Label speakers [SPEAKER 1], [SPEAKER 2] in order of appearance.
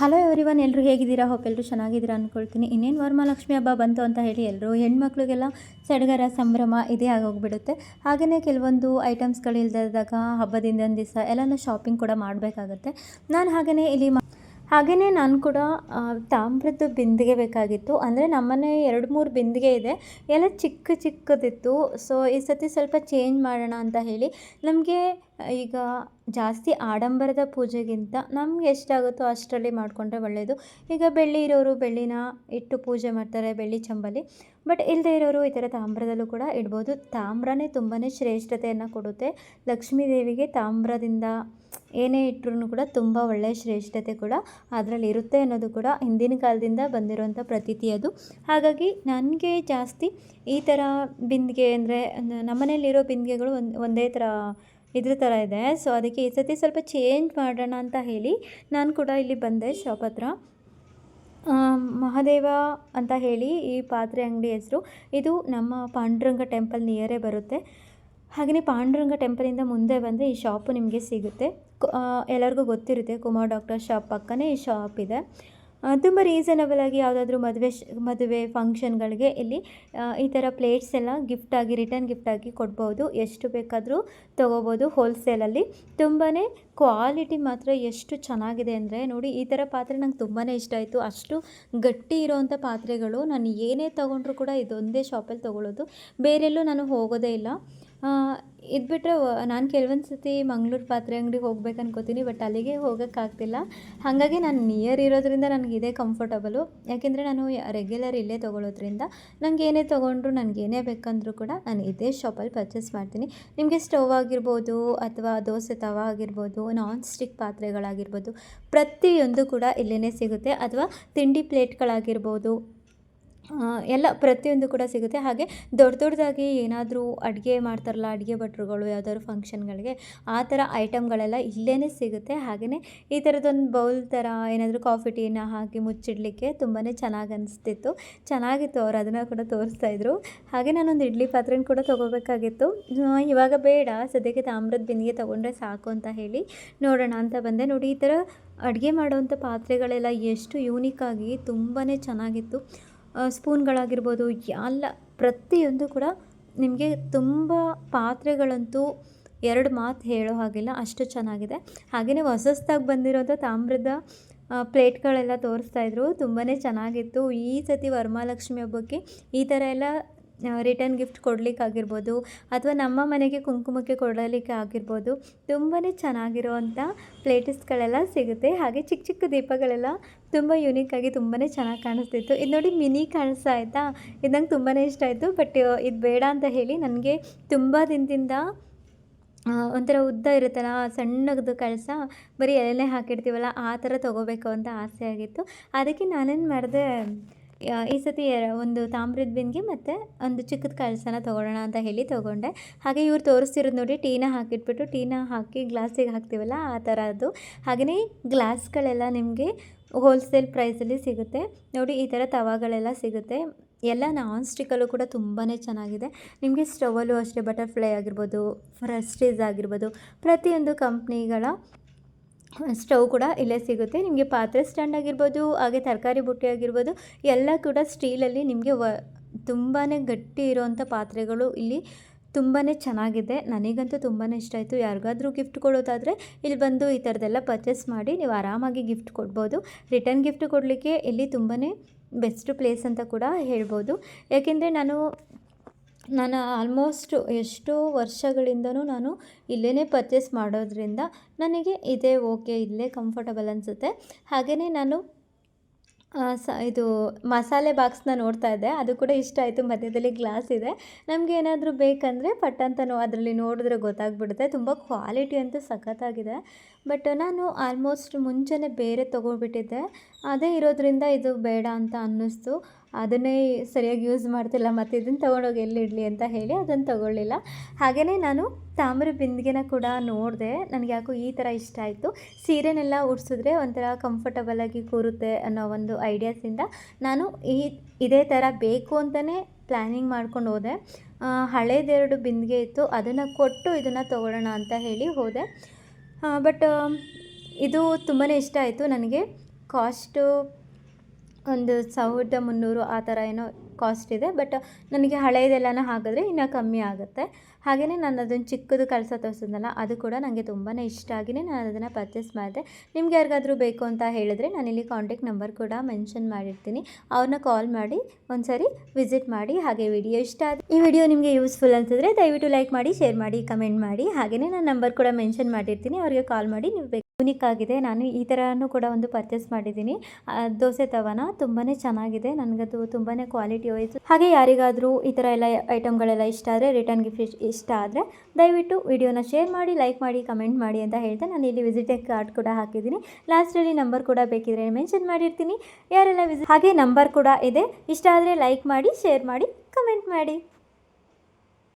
[SPEAKER 1] Hello everyone, ಎಲ್ಲರೂ ಹೇಗಿದ್ದೀರಾ? Hope ಎಲ್ಲರೂ ಚೆನ್ನಾಗಿದ್ದೀರಾ ಅಂದ್ಕೊಳ್ತೀನಿ. ಇನ್ನೇನು ವರಮಹಾಲಕ್ಷ್ಮಿ ಹಬ್ಬ ಬಂತು ಅಂತ ಹೇಳಿ ಎಲ್ಲರೂ ಹೆಣ್ಮಕ್ಳಿಗೆಲ್ಲ ಸಡಗರ ಸಂಭ್ರಮ ಇದೇ ಆಗೋಗ್ಬಿಡುತ್ತೆ. ಹಾಗೆಯೇ ಕೆಲವೊಂದು ಐಟಮ್ಸ್ಗಳಿಲ್ದಾಗ ಹಬ್ಬದಿಂದ ಒಂದು ದಿವಸ ಎಲ್ಲನೂ ಶಾಪಿಂಗ್ ಕೂಡ ಮಾಡಬೇಕಾಗತ್ತೆ. ನಾನು ಹಾಗೆಯೇ ನಾನು ಕೂಡ ತಾಮ್ರದ್ದು ಬಿಂದಿಗೆ ಬೇಕಾಗಿತ್ತು. ಅಂದರೆ ನಮ್ಮನೆ 2-3 ಬಿಂದಿಗೆ ಇದೆ, ಎಲ್ಲ ಚಿಕ್ಕದಿತ್ತು. ಸೊ ಈ ಸತಿ ಸ್ವಲ್ಪ ಚೇಂಜ್ ಮಾಡೋಣ ಅಂತ ಹೇಳಿ ನಮಗೆ ಈಗ ಜಾಸ್ತಿ ಆಡಂಬರದ ಪೂಜೆಗಿಂತ ನಮ್ಗೆ ಎಷ್ಟಾಗುತ್ತೋ ಅಷ್ಟರಲ್ಲಿ ಮಾಡಿಕೊಂಡ್ರೆ ಒಳ್ಳೆಯದು. ಈಗ ಬೆಳ್ಳಿ ಇರೋರು ಬೆಳ್ಳಿನ ಇಟ್ಟು ಪೂಜೆ ಮಾಡ್ತಾರೆ, ಬೆಳ್ಳಿ ಚಂಬಲಿ. ಬಟ್ ಇಲ್ಲದೆ ಇರೋರು ಈ ಥರ ತಾಮ್ರದಲ್ಲೂ ಕೂಡ ಇಡ್ಬೋದು. ತಾಮ್ರನೇ ತುಂಬಾ ಶ್ರೇಷ್ಠತೆಯನ್ನು ಕೊಡುತ್ತೆ. ಲಕ್ಷ್ಮೀ ದೇವಿಗೆ ತಾಮ್ರದಿಂದ ಏನೇ ಇಟ್ಟರೂ ಕೂಡ ತುಂಬ ಒಳ್ಳೆಯ ಶ್ರೇಷ್ಠತೆ ಕೂಡ ಅದರಲ್ಲಿ ಇರುತ್ತೆ ಅನ್ನೋದು ಕೂಡ ಹಿಂದಿನ ಕಾಲದಿಂದ ಬಂದಿರೋಂಥ ಪ್ರತೀತಿ ಅದು. ಹಾಗಾಗಿ ನನಗೆ ಜಾಸ್ತಿ ಈ ಥರ ಬಿಂದಿಗೆ ಅಂದರೆ ನಮ್ಮನೇಲಿರೋ ಬಿಂದಿಗೆಗಳು ಒಂದೇ ಥರ ಇದ್ರ ಥರ ಇದೆ. ಸೊ ಅದಕ್ಕೆ ಈ ಸತಿ ಸ್ವಲ್ಪ ಚೇಂಜ್ ಮಾಡೋಣ ಅಂತ ಹೇಳಿ ನಾನು ಕೂಡ ಇಲ್ಲಿ ಬಂದೆ ಶಾಪ್ ಹತ್ರ. ಮಹಾದೇವ ಅಂತ ಹೇಳಿ ಈ ಪಾತ್ರೆ ಅಂಗಡಿ ಹೆಸರು. ಇದು ನಮ್ಮ ಪಾಂಡುರಂಗ ಟೆಂಪಲ್ ನಿಯರೇ ಬರುತ್ತೆ. ಹಾಗೆಯೇ ಪಾಂಡುರಂಗ ಟೆಂಪಲಿಂದ ಮುಂದೆ ಬಂದರೆ ಈ ಶಾಪು ನಿಮಗೆ ಸಿಗುತ್ತೆ. ಎಲ್ಲರಿಗೂ ಗೊತ್ತಿರುತ್ತೆ, ಕುಮಾರ್ ಡಾಕ್ಟರ್ ಶಾಪ್ ಪಕ್ಕನೇ ಈ ಶಾಪ್ ಇದೆ. ತುಂಬ ರೀಸನಬಲಾಗಿ ಯಾವುದಾದ್ರೂ ಮದುವೆ ಫಂಕ್ಷನ್ಗಳಿಗೆ ಇಲ್ಲಿ ಈ ಥರ ಪ್ಲೇಟ್ಸ್ ಎಲ್ಲ ರಿಟರ್ನ್ ಗಿಫ್ಟಾಗಿ ಕೊಡ್ಬೋದು. ಎಷ್ಟು ಬೇಕಾದರೂ ತೊಗೋಬೋದು ಹೋಲ್ಸೇಲಲ್ಲಿ. ತುಂಬಾ ಕ್ವಾಲಿಟಿ ಮಾತ್ರ ಎಷ್ಟು ಚೆನ್ನಾಗಿದೆ ಅಂದರೆ ನೋಡಿ, ಈ ಥರ ಪಾತ್ರೆ ನಂಗೆ ತುಂಬಾ ಇಷ್ಟ ಆಯಿತು. ಅಷ್ಟು ಗಟ್ಟಿ ಇರೋವಂಥ ಪಾತ್ರೆಗಳು ನಾನು ಏನೇ ತೊಗೊಂಡ್ರೂ ಕೂಡ ಇದೊಂದೇ ಶಾಪಲ್ಲಿ ತೊಗೊಳ್ಳೋದು, ಬೇರೆಲ್ಲೂ ನಾನು ಹೋಗೋದೇ ಇಲ್ಲ. ಇದು ಬಿಟ್ಟರೆ ನಾನು ಕೆಲವೊಂದು ಸತಿ ಮಂಗಳೂರು ಪಾತ್ರೆ ಅಂಗಡಿಗೆ ಹೋಗ್ಬೇಕು ಅನ್ಕೋತೀನಿ, ಬಟ್ ಅಲ್ಲಿಗೆ ಹೋಗೋಕ್ಕಾಗ್ತಿಲ್ಲ. ಹಾಗಾಗಿ ನಾನು ನಿಯರ್ ಇರೋದ್ರಿಂದ ನನಗೆ ಇದೇ ಕಂಫರ್ಟಬಲು. ಯಾಕೆಂದರೆ ನಾನು ರೆಗ್ಯುಲರ್ ಇಲ್ಲೇ ತೊಗೊಳ್ಳೋದ್ರಿಂದ ನನಗೆ ಏನೇ ತೊಗೊಂಡ್ರು ನನಗೇನೇ ಬೇಕಂದ್ರೂ ಕೂಡ ನಾನು ಇದೇ ಶಾಪಲ್ಲಿ ಪರ್ಚೇಸ್ ಮಾಡ್ತೀನಿ. ನಿಮಗೆ ಸ್ಟವ್ ಆಗಿರ್ಬೋದು ಅಥವಾ ದೋಸೆ ತವ ಆಗಿರ್ಬೋದು, ನಾನ್ ಸ್ಟಿಕ್ ಪಾತ್ರೆಗಳಾಗಿರ್ಬೋದು, ಪ್ರತಿಯೊಂದು ಕೂಡ ಇಲ್ಲೇ ಸಿಗುತ್ತೆ. ಅಥವಾ ತಿಂಡಿ ಪ್ಲೇಟ್ಗಳಾಗಿರ್ಬೋದು, ಎಲ್ಲ ಪ್ರತಿಯೊಂದು ಕೂಡ ಸಿಗುತ್ತೆ. ಹಾಗೆ ದೊಡ್ಡದಾಗಿ ಏನಾದರೂ ಅಡುಗೆ ಮಾಡ್ತಾರಲ್ಲ, ಅಡುಗೆ ಭಟ್ರುಗಳು ಯಾವುದಾದ್ರು ಫಂಕ್ಷನ್ಗಳಿಗೆ, ಆ ಥರ ಐಟಮ್ಗಳೆಲ್ಲ ಇಲ್ಲೇ ಸಿಗುತ್ತೆ. ಹಾಗೆಯೇ ಈ ಥರದೊಂದು ಬೌಲ್ ಥರ ಏನಾದರೂ ಕಾಫಿ ಟೀನ ಹಾಕಿ ಮುಚ್ಚಿಡಲಿಕ್ಕೆ ತುಂಬಾ ಚೆನ್ನಾಗಿ ಅನಿಸ್ತಿತ್ತು. ಚೆನ್ನಾಗಿತ್ತು, ಅವ್ರು ಅದನ್ನು ಕೂಡ ತೋರಿಸ್ತಾಯಿದ್ರು. ಹಾಗೆ ನಾನೊಂದು ಇಡ್ಲಿ ಪಾತ್ರೆನ ಕೂಡ ತೊಗೋಬೇಕಾಗಿತ್ತು. ಇವಾಗ ಬೇಡ, ಸದ್ಯಕ್ಕೆ ತಾಮ್ರದ ಬಿಂದಿಗೆ ತೊಗೊಂಡ್ರೆ ಸಾಕು ಅಂತ ಹೇಳಿ ನೋಡೋಣ ಅಂತ ಬಂದೆ. ನೋಡಿ, ಈ ಥರ ಅಡುಗೆ ಮಾಡೋವಂಥ ಪಾತ್ರೆಗಳೆಲ್ಲ ಎಷ್ಟು ಯೂನಿಕ್ಕಾಗಿ ತುಂಬಾ ಚೆನ್ನಾಗಿತ್ತು. ಸ್ಪೂನ್ಗಳಾಗಿರ್ಬೋದು, ಎಲ್ಲ ಪ್ರತಿಯೊಂದು ಕೂಡ ನಿಮಗೆ ತುಂಬ ಪಾತ್ರೆಗಳಂತೂ 2 ಮಾತು ಹೇಳೋ ಹಾಗಿಲ್ಲ, ಅಷ್ಟು ಚೆನ್ನಾಗಿದೆ. ಹಾಗೆಯೇ ಹೊಸದಾಗಿ ಬಂದಿರೋಂಥ ತಾಮ್ರದ ಪ್ಲೇಟ್ಗಳೆಲ್ಲ ತೋರಿಸ್ತಾಯಿದ್ರು, ತುಂಬಾ ಚೆನ್ನಾಗಿತ್ತು. ಈ ಸತಿ ವರಮಹಾಲಕ್ಷ್ಮಿ ಹಬ್ಬಕ್ಕೆ ಈ ಥರ ಎಲ್ಲ ರಿಟರ್ನ್ ಗಿಫ್ಟ್ ಕೊಡಲಿಕ್ಕಾಗಿರ್ಬೋದು ಅಥವಾ ನಮ್ಮ ಮನೆಗೆ ಕುಂಕುಮಕ್ಕೆ ಕೊಡಲಿಕ್ಕೆ ಆಗಿರ್ಬೋದು, ತುಂಬಾ ಚೆನ್ನಾಗಿರೋವಂಥ ಪ್ಲೇಟಿಸ್ಗಳೆಲ್ಲ ಸಿಗುತ್ತೆ. ಹಾಗೆ ಚಿಕ್ಕ ದೀಪಗಳೆಲ್ಲ ತುಂಬ ಯೂನಿಕ್ಕಾಗಿ ತುಂಬಾ ಚೆನ್ನಾಗಿ ಕಾಣಿಸ್ತಿತ್ತು. ಇದು ನೋಡಿ, ಮಿನಿ ಕಾಣಿಸ್ತಾ ಆಯಿತಾ, ಇದು ನಂಗೆ ತುಂಬಾ ಇಷ್ಟ ಆಯಿತು. ಬಟ್ ಇದು ಬೇಡ ಅಂತ ಹೇಳಿ ನನಗೆ ತುಂಬ ದಿನದಿಂದ ಒಂಥರ ಉದ್ದ ಇರುತ್ತಲ್ಲ ಸಣ್ಣದು ಕಳಸ, ಬರೀ ಎಲೆನೇ ಹಾಕಿರ್ತೀವಲ್ಲ ಆ ಥರ ತೊಗೋಬೇಕು ಅಂತ ಆಸೆ ಆಗಿತ್ತು. ಅದಕ್ಕೆ ನಾನೇನು ಮಾಡಿದೆ, ಈ ಸತಿ ಒಂದು ತಾಮ್ರದ ಬಿಂದಿಗೆ ಮತ್ತು ಒಂದು ಚಿಕ್ಕದ ಕಳಸನ ತೊಗೊಳ್ಳೋಣ ಅಂತ ಹೇಳಿ ತೊಗೊಂಡೆ. ಹಾಗೆ ಇವ್ರು ತೋರಿಸ್ತಿರೋದು ನೋಡಿ, ಟೀನ ಹಾಕಿಟ್ಬಿಟ್ಟು ಟೀನ ಹಾಕಿ ಗ್ಲಾಸಿಗೆ ಹಾಕ್ತೀವಲ್ಲ ಆ ಥರ ಅದು. ಹಾಗೆಯೇ ಗ್ಲಾಸ್ಗಳೆಲ್ಲ ನಿಮಗೆ ಹೋಲ್ಸೇಲ್ ಪ್ರೈಸಲ್ಲಿ ಸಿಗುತ್ತೆ. ನೋಡಿ, ಈ ಥರ ತವಾಗಳೆಲ್ಲ ಸಿಗುತ್ತೆ. ಎಲ್ಲ ನಾನ್ ಸ್ಟಿಕ್ಕಲ್ಲೂ ಕೂಡ ತುಂಬಾ ಚೆನ್ನಾಗಿದೆ. ನಿಮಗೆ ಸ್ಟವಲ್ಲೂ ಅಷ್ಟೇ, ಬಟರ್ಫ್ಲೈ ಆಗಿರ್ಬೋದು, ಪ್ರೆಸ್ಟೀಜ್ ಆಗಿರ್ಬೋದು, ಪ್ರತಿಯೊಂದು ಕಂಪ್ನಿಗಳ ಸ್ಟವ್ ಕೂಡ ಇಲ್ಲೇ ಸಿಗುತ್ತೆ. ನಿಮಗೆ ಪಾತ್ರೆ ಸ್ಟ್ಯಾಂಡ್ ಆಗಿರ್ಬೋದು, ಹಾಗೆ ತರಕಾರಿ ಬುಟ್ಟಿ ಆಗಿರ್ಬೋದು, ಎಲ್ಲ ಕೂಡ ಸ್ಟೀಲಲ್ಲಿ ನಿಮಗೆ ತುಂಬಾ ಗಟ್ಟಿ ಇರೋವಂಥ ಪಾತ್ರೆಗಳು ಇಲ್ಲಿ ತುಂಬಾ ಚೆನ್ನಾಗಿದೆ. ನನಗಂತೂ ತುಂಬಾ ಇಷ್ಟ ಆಯಿತು. ಯಾರಿಗಾದ್ರೂ ಗಿಫ್ಟ್ ಕೊಡೋದಾದರೆ ಇಲ್ಲಿ ಬಂದು ಈ ಥರದ್ದೆಲ್ಲ ಪರ್ಚೇಸ್ ಮಾಡಿ ನೀವು ಆರಾಮಾಗಿ ಗಿಫ್ಟ್ ಕೊಡ್ಬೋದು. ರಿಟರ್ನ್ ಗಿಫ್ಟ್ ಕೊಡಲಿಕ್ಕೆ ಇಲ್ಲಿ ತುಂಬಾ ಬೆಸ್ಟ್ ಪ್ಲೇಸ್ ಅಂತ ಕೂಡ ಹೇಳ್ಬೋದು. ಯಾಕೆಂದರೆ ನಾನು ಆಲ್ಮೋಸ್ಟ್ ಎಷ್ಟೋ ವರ್ಷಗಳಿಂದನೂ ನಾನು ಇಲ್ಲೇ ಪರ್ಚೇಸ್ ಮಾಡೋದ್ರಿಂದ ನನಗೆ ಇದೇ ಓಕೆ, ಇಲ್ಲೇ ಕಂಫರ್ಟಬಲ್ ಅನಿಸುತ್ತೆ. ಹಾಗೆಯೇ ನಾನು ಇದು ಮಸಾಲೆ ಬಾಕ್ಸ್ನ ನೋಡ್ತಾ ಇದ್ದೆ, ಅದು ಕೂಡ ಇಷ್ಟ ಆಯಿತು. ಮಧ್ಯದಲ್ಲಿ ಗ್ಲಾಸ್ ಇದೆ, ನಮಗೆ ಏನಾದರೂ ಬೇಕಂದರೆ ಪಟ್ಟಂತನೂ ಅದರಲ್ಲಿ ನೋಡಿದ್ರೆ ಗೊತ್ತಾಗ್ಬಿಡುತ್ತೆ. ತುಂಬ ಕ್ವಾಲಿಟಿ ಅಂತೂ ಸಖತ್ತಾಗಿದೆ. ಬಟ್ ನಾನು ಆಲ್ಮೋಸ್ಟ್ ಮುಂಚೆನೇ ಬೇರೆ ತೊಗೊಬಿಟ್ಟಿದ್ದೆ, ಅದೇ ಇರೋದ್ರಿಂದ ಇದು ಬೇಡ ಅಂತ ಅನ್ನಿಸ್ತು. ಅದನ್ನೇ ಸರಿಯಾಗಿ ಯೂಸ್ ಮಾಡ್ತಿಲ್ಲ, ಮತ್ತು ಇದನ್ನು ತೊಗೊಂಡೋಗಿ ಎಲ್ಲಿಡಲಿ ಅಂತ ಹೇಳಿ ಅದನ್ನು ತೊಗೊಳ್ಳಿಲ್ಲ. ಹಾಗೆಯೇ ನಾನು ತಾಮ್ರ ಬಿಂದಿಗೆನ ಕೂಡ ನೋಡಿದೆ, ನನಗೆ ಯಾಕೋ ಈ ಥರ ಇಷ್ಟ ಆಯಿತು. ಸೀರೆನೆಲ್ಲ ಉಡ್ಸಿದ್ರೆ ಒಂಥರ ಕಂಫರ್ಟಬಲಾಗಿ ಕೂರುತ್ತೆ ಅನ್ನೋ ಒಂದು ಐಡಿಯಾಸಿಂದ ನಾನು ಇದೇ ಥರ ಬೇಕು ಅಂತಲೇ ಪ್ಲ್ಯಾನಿಂಗ್ ಮಾಡ್ಕೊಂಡು ಹೋದೆ. ಹಳೇದೆರಡು ಬಿಂದಿಗೆ ಇತ್ತು, ಅದನ್ನು ಕೊಟ್ಟು ಇದನ್ನು ತೊಗೊಳ್ಳೋಣ ಅಂತ ಹೇಳಿ ಹೋದೆ. ಬಟ್ ಇದು ತುಂಬಾ ಇಷ್ಟ ಆಯಿತು ನನಗೆ. ಕಾಸ್ಟು ಒಂದು 1300 ಆ ಥರ ಏನೋ ಕಾಸ್ಟ್ ಇದೆ. ಬಟ್ ನನಗೆ ಹಳೆಯದೆಲ್ಲನೂ ಹಾಕಿದ್ರೆ ಇನ್ನೂ ಕಮ್ಮಿ ಆಗುತ್ತೆ. ಹಾಗೆಯೇ ನಾನು ಅದನ್ನು ಚಿಕ್ಕದು ಕಳಸ ತೋರಿಸಿದ್ನಲ್ಲ, ಅದು ಕೂಡ ನನಗೆ ತುಂಬಾ ಇಷ್ಟ ಆಗಿಯೇ ನಾನು ಅದನ್ನು ಪರ್ಚೇಸ್ ಮಾಡಿದೆ. ನಿಮ್ಗೆ ಯಾರಿಗಾದರೂ ಬೇಕು ಅಂತ ಹೇಳಿದ್ರೆ ನಾನಿಲ್ಲಿ ಕಾಂಟ್ಯಾಕ್ಟ್ ನಂಬರ್ ಕೂಡ ಮೆನ್ಷನ್ ಮಾಡಿರ್ತೀನಿ. ಅವ್ರನ್ನ ಕಾಲ್ ಮಾಡಿ ಒಂದ್ಸರಿ ವಿಸಿಟ್ ಮಾಡಿ. ಹಾಗೆ ವಿಡಿಯೋ ಇಷ್ಟ ಆದರೆ, ಈ ವಿಡಿಯೋ ನಿಮಗೆ ಯೂಸ್ಫುಲ್ ಅನಿಸಿದ್ರೆ ದಯವಿಟ್ಟು ಲೈಕ್ ಮಾಡಿ, ಶೇರ್ ಮಾಡಿ, ಕಮೆಂಟ್ ಮಾಡಿ. ಹಾಗೆಯೇ ನಾನು ನಂಬರ್ ಕೂಡ ಮೆನ್ಷನ್ ಮಾಡಿರ್ತೀನಿ, ಅವರಿಗೆ ಕಾಲ್ ಮಾಡಿ ನೀವು ಯೂನಿಕ್ ಆಗಿದೆ. ನಾನು ಈ ಥರನೂ ಕೂಡ ಒಂದು ಪರ್ಚೇಸ್ ಮಾಡಿದ್ದೀನಿ, ದೋಸೆ ತವನ. ತುಂಬಾ ಚೆನ್ನಾಗಿದೆ, ನನಗದು ತುಂಬಾ ಕ್ವಾಲಿಟಿ ಹೋಯಿತು. ಹಾಗೆ ಯಾರಿಗಾದರೂ ಈ ಥರ ಎಲ್ಲ ಐಟಮ್ಗಳೆಲ್ಲ ಇಷ್ಟ ಆದರೆ, ರಿಟರ್ನ್ ಗಿಫ್ಟ್ ಇಷ್ಟ ಆದರೆ ದಯವಿಟ್ಟು ವಿಡಿಯೋನ ಶೇರ್ ಮಾಡಿ, ಲೈಕ್ ಮಾಡಿ, ಕಮೆಂಟ್ ಮಾಡಿ ಅಂತ ಹೇಳ್ತಾ ನಾನು ಇಲ್ಲಿ ವಿಸಿಟಿಂಗ್ ಕಾರ್ಡ್ ಕೂಡ ಹಾಕಿದ್ದೀನಿ. ಲಾಸ್ಟಲ್ಲಿ ನಂಬರ್ ಕೂಡ ಬೇಕಿದ್ರೆ ಮೆನ್ಷನ್ ಮಾಡಿರ್ತೀನಿ, ಯಾರೆಲ್ಲ ಹಾಗೆ ನಂಬರ್ ಕೂಡ ಇದೆ. ಇಷ್ಟ ಆದರೆ ಲೈಕ್ ಮಾಡಿ, ಶೇರ್ ಮಾಡಿ, ಕಮೆಂಟ್ ಮಾಡಿ.